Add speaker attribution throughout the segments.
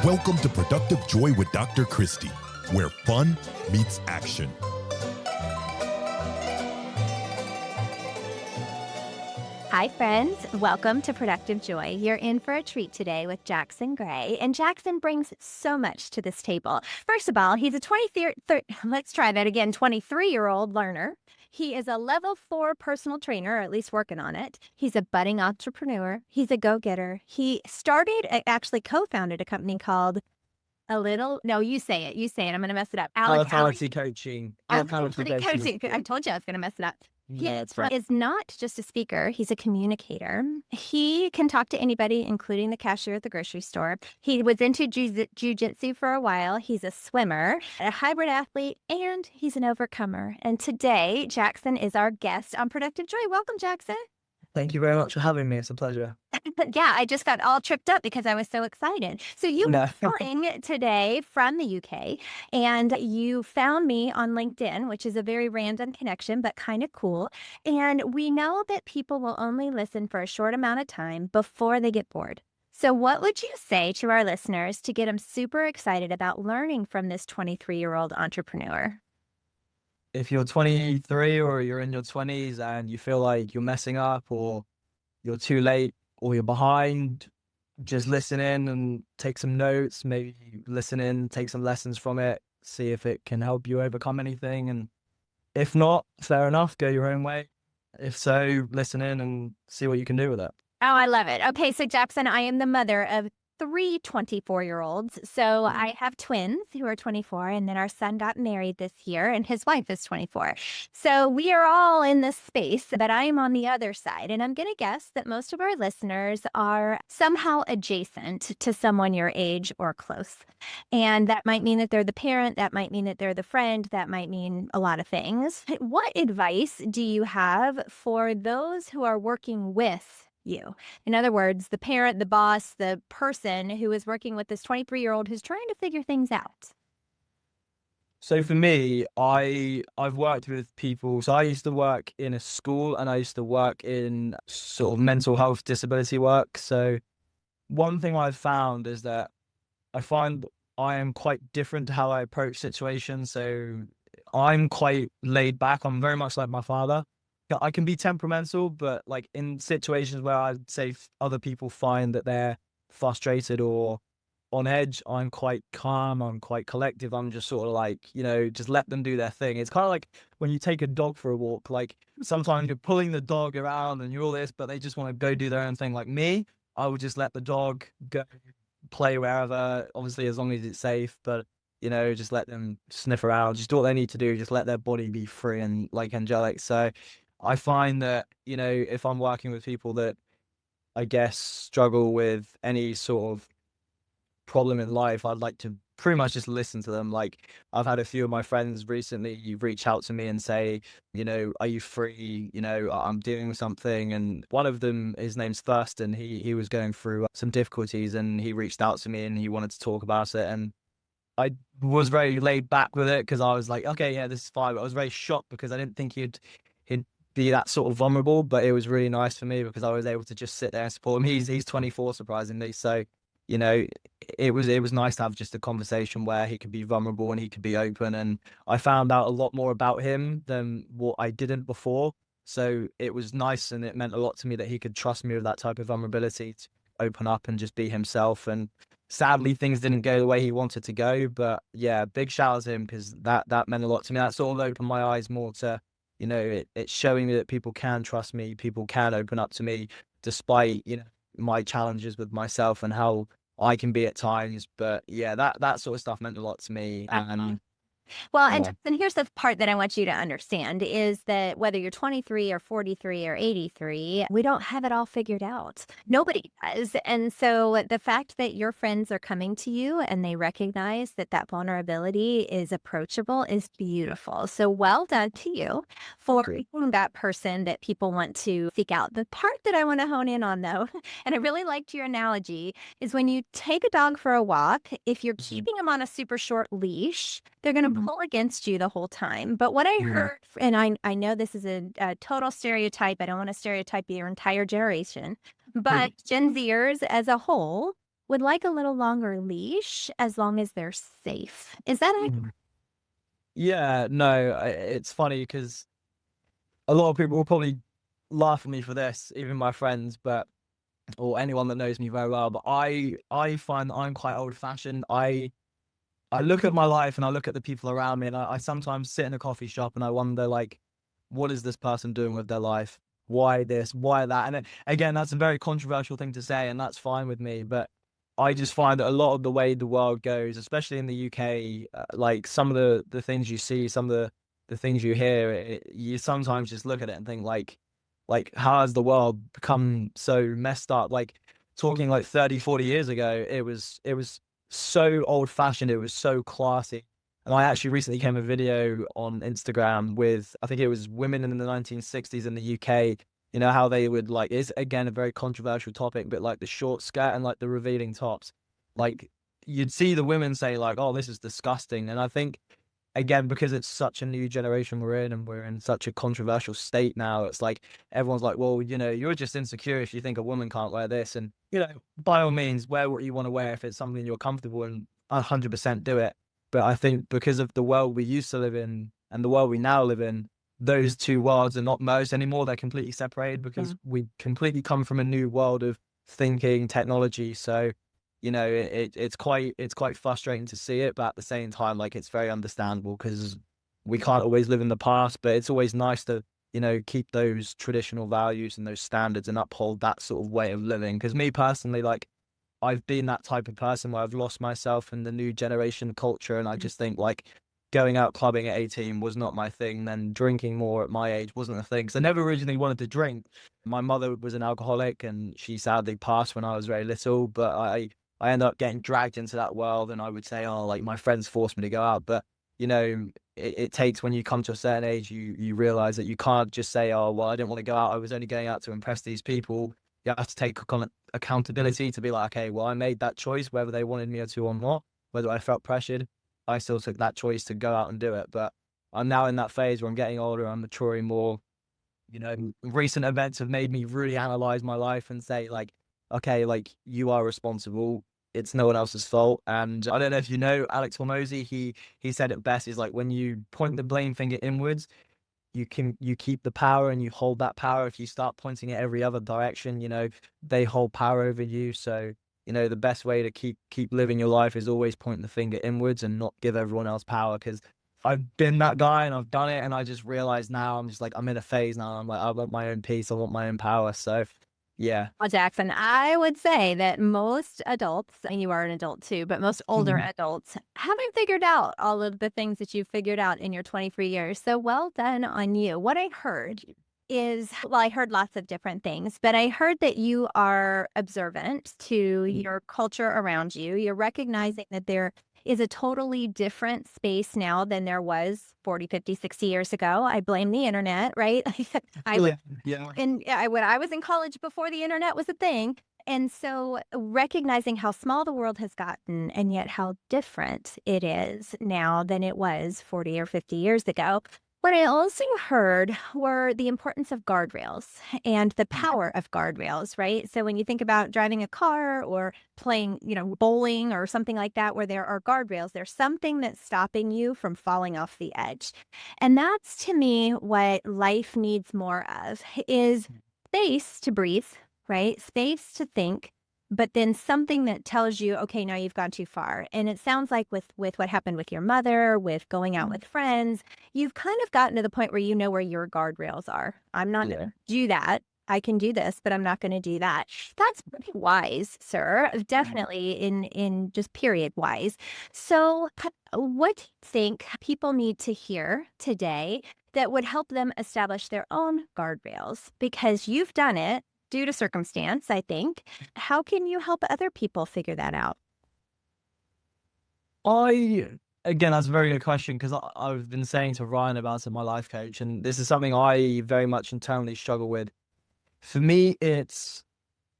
Speaker 1: Welcome to Productive Joy with Dr. Christie, where fun meets action.
Speaker 2: Hi, friends. Welcome to Productive Joy. You're in for a treat today with Jackson Gray, and Jackson brings so much to this table. First of all, he's a 23-year-old learner. He is a level 4 personal trainer, or at least working on it. He's a budding entrepreneur. He's a go-getter. He actually co-founded a company called you say it. I'm going to mess it up.
Speaker 3: Unapologetically coaching.
Speaker 2: Unapologetically coaching. I told you I was going to mess it up. He is not just a speaker. He's a communicator. He can talk to anybody, including the cashier at the grocery store. He was into jiu-jitsu for a while. He's a swimmer, a hybrid athlete, and he's an overcomer. And today, Jackson is our guest on Productive Joy. Welcome, Jackson.
Speaker 3: Thank you very much for having me. It's a pleasure.
Speaker 2: Yeah, I just got all tripped up because I was so excited. So you're calling today from the UK, and you found me on LinkedIn, which is a very random connection, but kind of cool. And we know that people will only listen for a short amount of time before they get bored. So what would you say to our listeners to get them super excited about learning from this 23-year-old entrepreneur?
Speaker 3: If you're 23 or you're in your 20s and you feel like you're messing up or you're too late or you're behind, just listen in and take some notes, maybe listen in, take some lessons from it, see if it can help you overcome anything. And if not, fair enough, go your own way. If so, listen in and see what you can do with it.
Speaker 2: Oh, I love it. Okay, so Jackson, I am the mother of 3 24-year-olds. So I have twins who are 24, and then our son got married this year, and his wife is 24. So we are all in this space, but I am on the other side. And I'm going to guess that most of our listeners are somehow adjacent to someone your age or close. And that might mean that they're the parent. That might mean that they're the friend. That might mean a lot of things. What advice do you have for those who are working with you? In other words, the parent, the boss, the person who is working with this 23-year-old who's trying to figure things out.
Speaker 3: So for me, I've worked with people. So I used to work in a school and I used to work in sort of mental health disability work. So one thing I've found is that I find I am quite different to how I approach situations. So I'm quite laid back. I'm very much like my father. I can be temperamental, but like in situations where I'd say other people find that they're frustrated or on edge, I'm quite calm, I'm quite collective. I'm just sort of like, just let them do their thing. It's kind of like when you take a dog for a walk, like sometimes you're pulling the dog around and you're all this, but they just want to go do their own thing. Like me, I would just let the dog go play wherever, obviously as long as it's safe, but just let them sniff around, just do what they need to do, just let their body be free and like angelic. So I find that, if I'm working with people that I guess struggle with any sort of problem in life, I'd like to pretty much just listen to them. Like I've had a few of my friends recently reach out to me and say, are you free? I'm dealing with something. And one of them, his name's Thurston. He was going through some difficulties and he reached out to me and he wanted to talk about it. And I was very laid back with it because I was like, okay, yeah, this is fine. But I was very shocked because I didn't think he'd be that sort of vulnerable, but it was really nice for me because I was able to just sit there and support him. He's 24, surprisingly. So, it was nice to have just a conversation where he could be vulnerable and he could be open. And I found out a lot more about him than what I didn't before. So it was nice and it meant a lot to me that he could trust me with that type of vulnerability to open up and just be himself. And sadly, things didn't go the way he wanted to go. But yeah, big shout out to him because that meant a lot to me. That sort of opened my eyes more to it's showing me that people can trust me, people can open up to me despite, my challenges with myself and how I can be at times. But yeah, that sort of stuff meant a lot to me. And
Speaker 2: well, and here's the part that I want you to understand is that whether you're 23 or 43 or 83, we don't have it all figured out. Nobody does. And so the fact that your friends are coming to you and they recognize that vulnerability is approachable is beautiful. So well done to you for being that person that people want to seek out. The part that I want to hone in on, though, and I really liked your analogy, is when you take a dog for a walk, if you're keeping them on a super short leash, they're going to pull against you the whole time. But what I heard, and I know this is a total stereotype. I don't want to stereotype your entire generation, but Gen Zers as a whole would like a little longer leash as long as they're safe. Is that accurate?
Speaker 3: Yeah, no, it's funny because a lot of people will probably laugh at me for this, even my friends, but or anyone that knows me very well. But I find that I'm quite old fashioned. I look at my life and I look at the people around me, and I sometimes sit in a coffee shop and I wonder, like, what is this person doing with their life? Why this? Why that? And again, that's a very controversial thing to say, and that's fine with me. But I just find that a lot of the way the world goes, especially in the UK, like some of the things you see, some of the things you hear, you sometimes just look at it and think like how has the world become so messed up? Like talking like 30, 40 years ago, it was so old fashioned, it was so classy. And I actually recently came a video on Instagram with, I think it was women in the 1960s in the UK, you know, how they would like, it's again a very controversial topic, but like the short skirt and like the revealing tops. Like you'd see the women say like, oh, this is disgusting. And I think again, because it's such a new generation we're in and we're in such a controversial state now, it's like everyone's like, well, you know, you're just insecure if you think a woman can't wear this. And, you know, by all means, wear what you want to wear if it's something you're comfortable in, 100% do it. But I think because of the world we used to live in and the world we now live in, those two worlds are not merged anymore. They're completely separated because we completely come from a new world of thinking, technology. So, you know, it's quite frustrating to see it, but at the same time, like it's very understandable because we can't always live in the past, but it's always nice to, you know, keep those traditional values and those standards and uphold that sort of way of living. Because me personally, like I've been that type of person where I've lost myself in the new generation culture, and I just think like going out clubbing at 18 was not my thing. Then drinking more at my age wasn't a thing because I never originally wanted to drink. My mother was an alcoholic, and she sadly passed when I was very little, but I ended up getting dragged into that world, and I would say, oh, like my friends forced me to go out. But, you know, it takes, when you come to a certain age, you realize that you can't just say, oh, well, I didn't want to go out. I was only going out to impress these people. You have to take accountability to be like, okay, well, I made that choice, whether they wanted me to or not, whether I felt pressured. I still took that choice to go out and do it. But I'm now in that phase where I'm getting older, I'm maturing more. You know, recent events have made me really analyze my life and say, like, okay, like you are responsible. It's no one else's fault. And I don't know if you know Alex Hormozy, he said it best, is like when you point the blame finger inwards, you keep the power and you hold that power. If you start pointing it every other direction, you know, they hold power over you. So, you know, the best way to keep living your life is always point the finger inwards and not give everyone else power. Because I've been that guy and I've done it, and I just realized now I'm just like I'm in a phase now. I'm like I want my own peace. I want my own power. So yeah.
Speaker 2: Well, Jackson, I would say that most adults, and you are an adult too, but most older adults haven't figured out all of the things that you've figured out in your 23 years. So well done on you. What I heard is, well, I heard lots of different things, but I heard that you are observant to your culture around you. You're recognizing that there is a totally different space now than there was 40, 50, 60 years ago. I blame the internet, right?
Speaker 3: Yeah.
Speaker 2: And when I was in college before the internet was a thing. And so recognizing how small the world has gotten and yet how different it is now than it was 40 or 50 years ago. What I also heard were the importance of guardrails and the power of guardrails, right? So when you think about driving a car or playing, you know, bowling or something like that, where there are guardrails, there's something that's stopping you from falling off the edge. And that's, to me, what life needs more of, is space to breathe, right? Space to think, but then something that tells you, okay, now you've gone too far. And it sounds like with what happened with your mother, with going out with friends, you've kind of gotten to the point where you know where your guardrails are. I'm not going to do that. I can do this, but I'm not going to do that. That's pretty wise, sir. Definitely in just period wise. So what do you think people need to hear today that would help them establish their own guardrails? Because you've done it due to circumstance, I think. How can you help other people figure that out?
Speaker 3: Again, that's a very good question, because I've been saying to Ryan about it, my life coach, and this is something I very much internally struggle with. For me, it's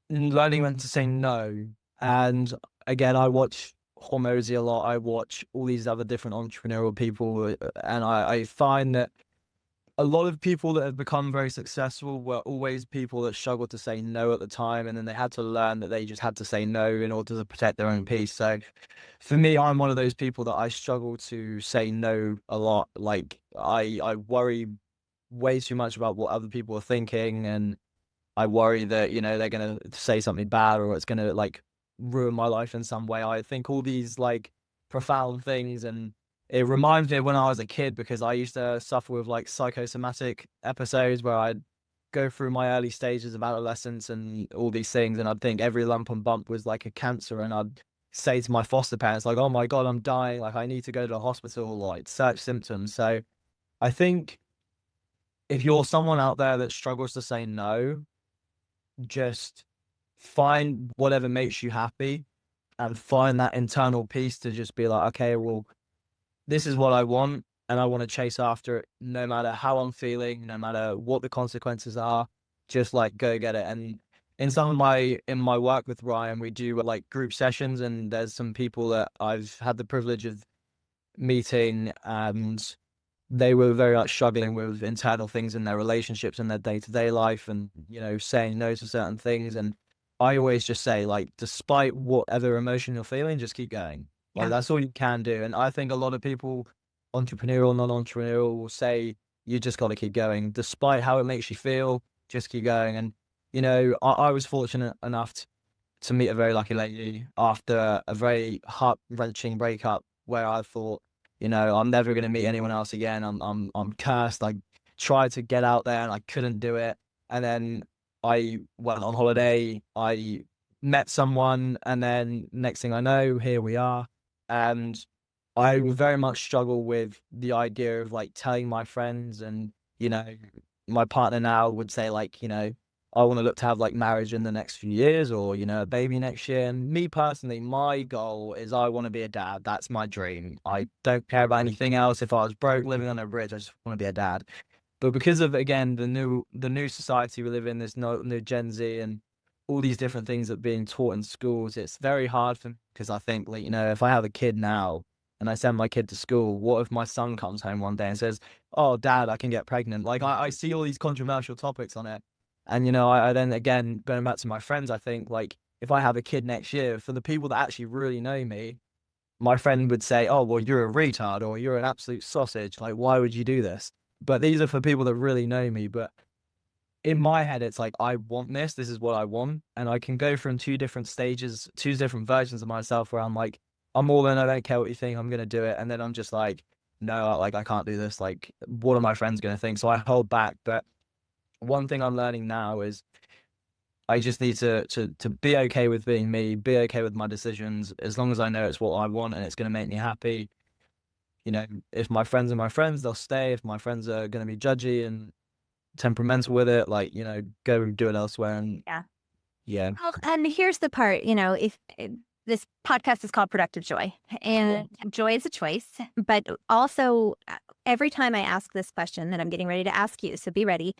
Speaker 3: learning when to say no. And again, I watch Hormozy a lot. I watch all these other different entrepreneurial people, and I find that a lot of people that have become very successful were always people that struggled to say no at the time, and then they had to learn that they just had to say no in order to protect their own peace. So for me, I'm one of those people that I struggle to say no a lot. Like I worry way too much about what other people are thinking, and I worry that, they're gonna say something bad or it's gonna like ruin my life in some way. I think all these like profound things, and it reminds me of when I was a kid because I used to suffer with like psychosomatic episodes where I'd go through my early stages of adolescence and all these things, and I'd think every lump and bump was like a cancer, and I'd say to my foster parents like, "Oh my God, I'm dying! Like I need to go to the hospital, like search symptoms." So I think if you're someone out there that struggles to say no, just find whatever makes you happy and find that internal peace to just be like, okay, well, this is what I want and I want to chase after it no matter how I'm feeling, no matter what the consequences are, just like go get it. And in my work with Ryan, we do like group sessions, and there's some people that I've had the privilege of meeting, and they were very much struggling with internal things in their relationships and their day-to-day life, and saying no to certain things. And I always just say, like, despite whatever emotion you're feeling, just keep going. Like,
Speaker 2: Yeah.
Speaker 3: that's all you can do. And I think a lot of people, entrepreneurial, non-entrepreneurial, will say you just got to keep going despite how it makes you feel. Just keep going. And I was fortunate enough to meet a very lucky lady after a very heart-wrenching breakup where I thought, I'm never gonna meet anyone else again. I'm cursed. I tried to get out there and I couldn't do it. And then I went on holiday. I met someone, and then next thing I know, here we are. And I very much struggle with the idea of like telling my friends, and my partner now would say like, I want to look to have like marriage in the next few years, or a baby next year. And me personally, my goal is I want to be a dad. That's my dream. I don't care about anything else. If I was broke living on a bridge, I just want to be a dad. But because of, again, the new society we live in, this new Gen Z and all these different things that are being taught in schools, it's very hard for me because I think like, if I have a kid now and I send my kid to school, what if my son comes home one day and says, "Oh, dad, I can get pregnant"? Like I see all these controversial topics on it. And I then, again, going back to my friends, I think like if I have a kid next year, for the people that actually really know me, my friend would say, "Oh, well, you're a retard or you're an absolute sausage. Like, why would you do this?" But these are for people that really know me. But in my head, it's like, I want this. This is what I want. And I can go from two different stages, two different versions of myself where I'm like, I'm all in. I don't care what you think. I'm going to do it. And then I'm just like, no, like, I can't do this. Like, what are my friends going to think? So I hold back. But one thing I'm learning now is I just need to be okay with being me, be okay with my decisions, as long as I know it's what I want and it's going to make me happy. If my friends are my friends, they'll stay. If my friends are going to be judgy and temperamental with it, like, go do it elsewhere. And
Speaker 2: Yeah.
Speaker 3: yeah.
Speaker 2: Well, and here's the part, if this podcast is called Productive Joy, and joy is a choice, but also every time I ask this question that I'm getting ready to ask you, so be ready,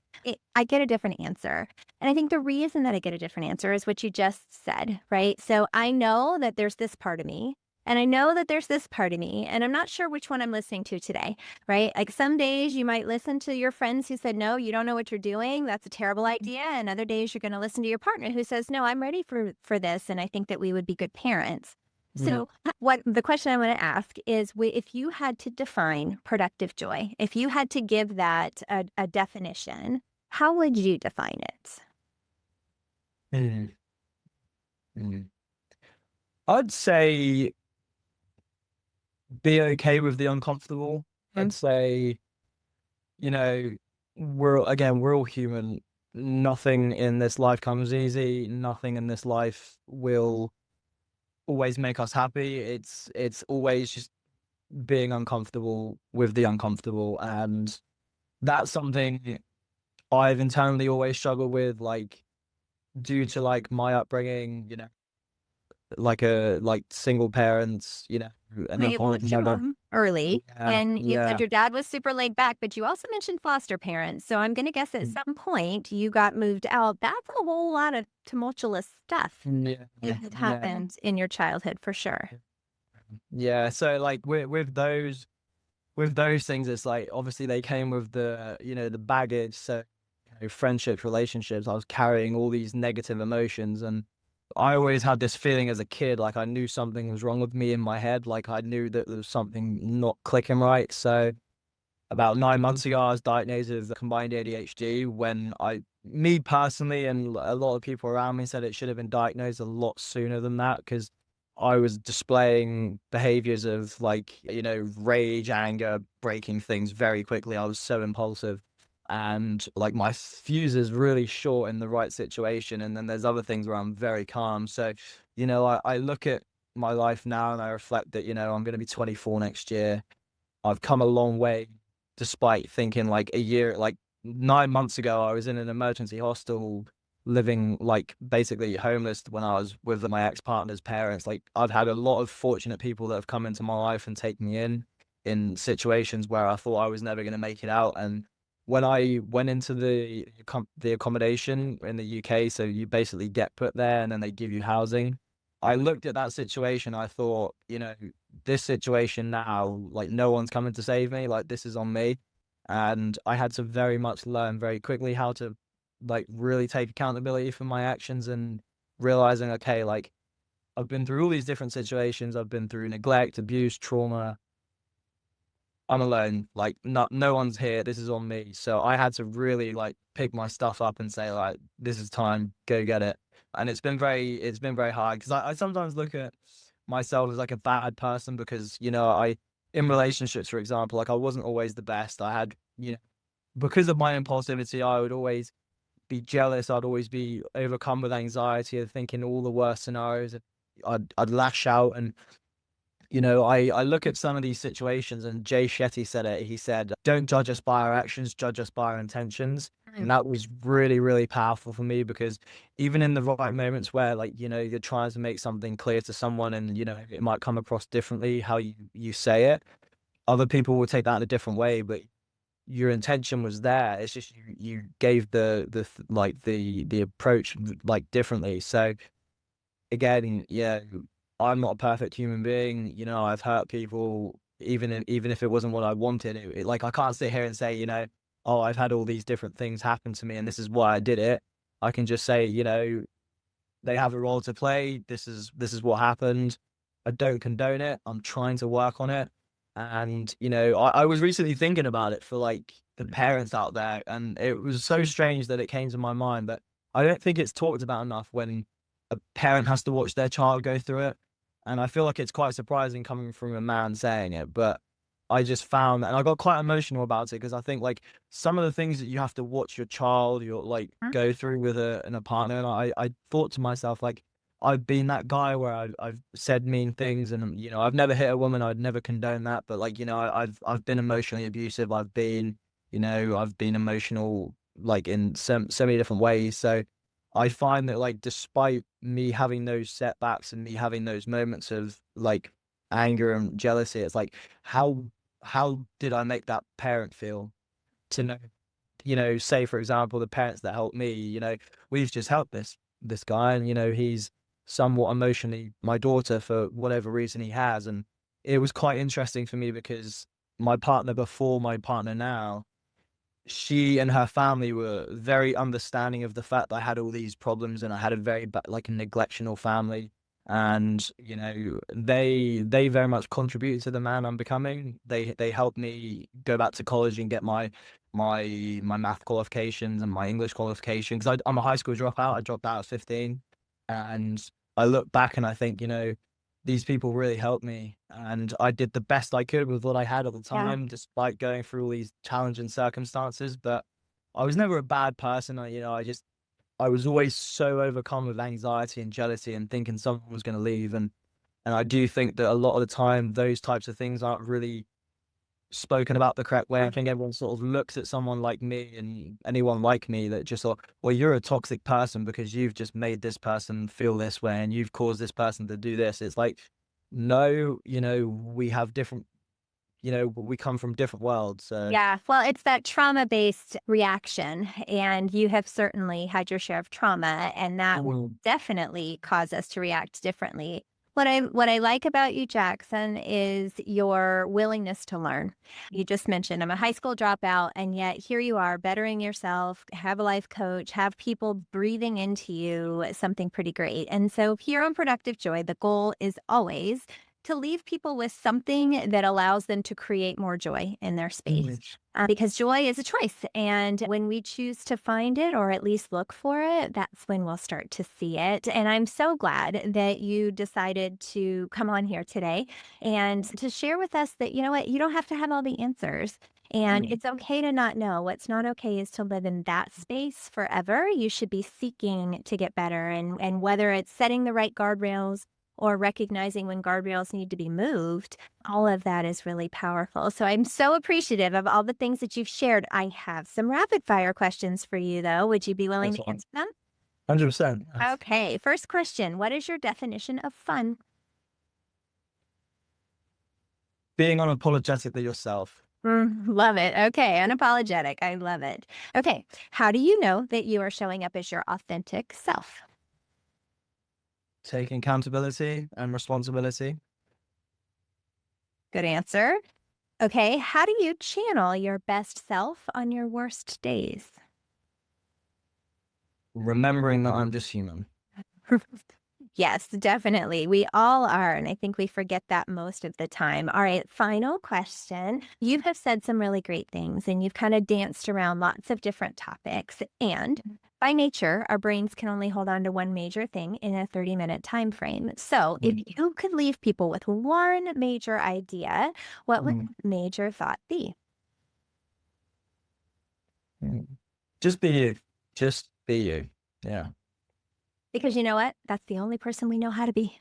Speaker 2: I get a different answer. And I think the reason that I get a different answer is what you just said, right? So I know that there's this part of me, and I know that there's this part of me, and I'm not sure which one I'm listening to today, right? Like some days you might listen to your friends who said, no, you don't know what you're doing. That's a terrible idea. And other days you're going to listen to your partner who says, no, I'm ready for this. And I think that we would be good parents. So what the question I want to ask is, if you had to define productive joy, if you had to give that a definition, how would you define it?
Speaker 3: Mm. Mm. I'd say be okay with the uncomfortable. I'd say, you know, we're all human. Nothing in this life comes easy. Nothing in this life will always make us happy. It's always just being uncomfortable with the uncomfortable. And that's something I've internally always struggled with, like due to like my upbringing, like single parents, and
Speaker 2: You
Speaker 3: then
Speaker 2: lost your mom early, and you said
Speaker 3: yeah.
Speaker 2: your dad was super laid back, but you also mentioned foster parents. So I'm going to guess at some point you got moved out. That's a whole lot of tumultuous stuff
Speaker 3: Yeah,
Speaker 2: that had happened in your childhood for sure.
Speaker 3: yeah. So like with those, with those things, it's like obviously they came with the, the baggage. So, friendships, relationships, I was carrying all these negative emotions, and I always had this feeling as a kid, like I knew something was wrong with me in my head, like I knew that there was something not clicking right. So about 9 months ago, I was diagnosed with combined ADHD when me personally, and a lot of people around me said it should have been diagnosed a lot sooner than that, because I was displaying behaviors of like, rage, anger, breaking things very quickly. I was so impulsive, and like my fuse is really short in the right situation. And then there's other things where I'm very calm. So, I look at my life now and I reflect that, I'm going to be 24 next year. I've come a long way, despite thinking like a year, like 9 months ago, I was in an emergency hospital living like basically homeless when I was with my ex-partner's parents. Like I've had a lot of fortunate people that have come into my life and taken me in situations where I thought I was never going to make it out. And when I went into the accommodation in the UK, so you basically get put there and then they give you housing. I looked at that situation. I thought, this situation now, like no one's coming to save me. Like this is on me. And I had to very much learn very quickly how to like really take accountability for my actions, and realizing, okay, like I've been through all these different situations. I've been through neglect, abuse, trauma. I'm alone. Like no one's here. This is on me. So I had to really like pick my stuff up and say like, this is time, go get it. And it's been very hard, because I sometimes look at myself as like a bad person, because, in relationships, for example, like I wasn't always the best. I had, because of my impulsivity, I would always be jealous. I'd always be overcome with anxiety of thinking all the worst scenarios. I'd lash out. And I look at some of these situations, and Jay Shetty said it. He said, "Don't judge us by our actions, judge us by our intentions." And that was really, really powerful for me, because even in the right moments where, like, you're trying to make something clear to someone, and, it might come across differently how you say it, other people will take that in a different way, but your intention was there. It's just you gave the approach like differently. So again, yeah, I'm not a perfect human being. I've hurt people, even if it wasn't what I wanted. Like I can't sit here and say, oh, I've had all these different things happen to me, and this is why I did it. I can just say, they have a role to play. This is what happened. I don't condone it. I'm trying to work on it. And, I was recently thinking about it for like the parents out there, and it was so strange that it came to my mind that I don't think it's talked about enough when a parent has to watch their child go through it. And I feel like it's quite surprising coming from a man saying it, but I just found, and I got quite emotional about it, because I think like some of the things that you have to watch your child, you'll like go through with a partner. And I thought to myself, like, I've been that guy where I've said mean things, and I've never hit a woman. I'd never condone that, but like, I've been emotionally abusive. I've been emotional like in so many different ways. So I find that like despite me having those setbacks and me having those moments of like anger and jealousy, it's like how did I make that parent feel to know, say for example, the parents that helped me, we've just helped this guy, and he's somewhat emotionally my daughter for whatever reason he has. And it was quite interesting for me, because my partner before my partner now, she and her family were very understanding of the fact that I had all these problems, and I had a very like a neglectional family. And they very much contributed to the man I'm becoming. They helped me go back to college and get my math qualifications and my English qualification, because I'm a high school dropout. I dropped out at 15, and I look back and I think, these people really helped me, and I did the best I could with what I had at the
Speaker 2: Yeah.
Speaker 3: time, despite going through all these challenging circumstances. But I was never a bad person. I was always so overcome with anxiety and jealousy and thinking someone was going to leave. And I do think that a lot of the time, those types of things aren't really spoken about the correct way. I think everyone sort of looks at someone like me and anyone like me that just thought, well, you're a toxic person because you've just made this person feel this way and you've caused this person to do this. It's like, no, we have different, we come from different worlds. So
Speaker 2: Yeah. Well, it's that trauma-based reaction, and you have certainly had your share of trauma, and that will definitely cause us to react differently. What I like about you, Jackson, is your willingness to learn. You just mentioned I'm a high school dropout, and yet here you are bettering yourself, have a life coach, have people breathing into you something pretty great. And so here on Productive Joy, the goal is always to leave people with something that allows them to create more joy in their space. Because joy is a choice. And when we choose to find it or at least look for it, that's when we'll start to see it. And I'm so glad that you decided to come on here today and to share with us that, you know what, you don't have to have all the answers. And it's okay to not know. What's not okay is to live in that space forever. You should be seeking to get better. And whether it's setting the right guardrails or recognizing when guardrails need to be moved, all of that is really powerful. So I'm so appreciative of all the things that you've shared. I have some rapid fire questions for you, though. Would you be willing to answer them?
Speaker 3: 100%.
Speaker 2: Okay. First question. What is your definition of fun?
Speaker 3: Being unapologetically yourself.
Speaker 2: Love it. Okay. Unapologetic. I love it. Okay. How do you know that you are showing up as your authentic self?
Speaker 3: Taking accountability and responsibility.
Speaker 2: Good answer. Okay. How do you channel your best self on your worst days?
Speaker 3: Remembering that I'm just human.
Speaker 2: Yes, definitely. We all are. And I think we forget that most of the time. All right. Final question. You have said some really great things and you've kind of danced around lots of different topics. And by nature, our brains can only hold on to one major thing in a 30-minute time frame. So if you could leave people with one major idea, what would that major thought be?
Speaker 3: Just be you. Just be you. Yeah.
Speaker 2: Because you know what? That's the only person we know how to be.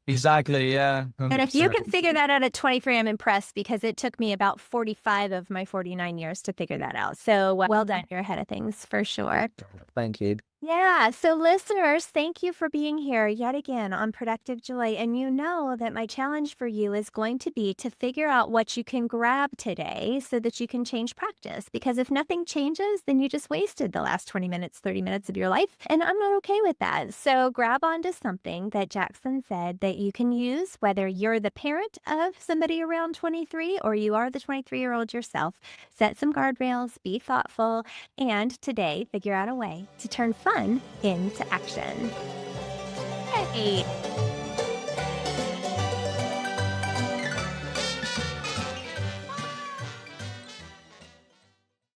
Speaker 3: Exactly. Yeah.
Speaker 2: And if you
Speaker 3: 100%.
Speaker 2: can figure that out at 23, I'm impressed because it took me about 45 of my 49 years to figure that out. So well done. You're ahead of things for sure.
Speaker 3: Thank you.
Speaker 2: Yeah. So listeners, thank you for being here yet again on Productive Joy. And you know that my challenge for you is going to be to figure out what you can grab today so that you can change practice. Because if nothing changes, then you just wasted the last 20 minutes, 30 minutes of your life. And I'm not okay with that. So grab onto something that Jackson said that you can use, whether you're the parent of somebody around 23 or you are the 23-year-old yourself. Set some guardrails, be thoughtful, and today figure out a way to turn fun into action. Hey!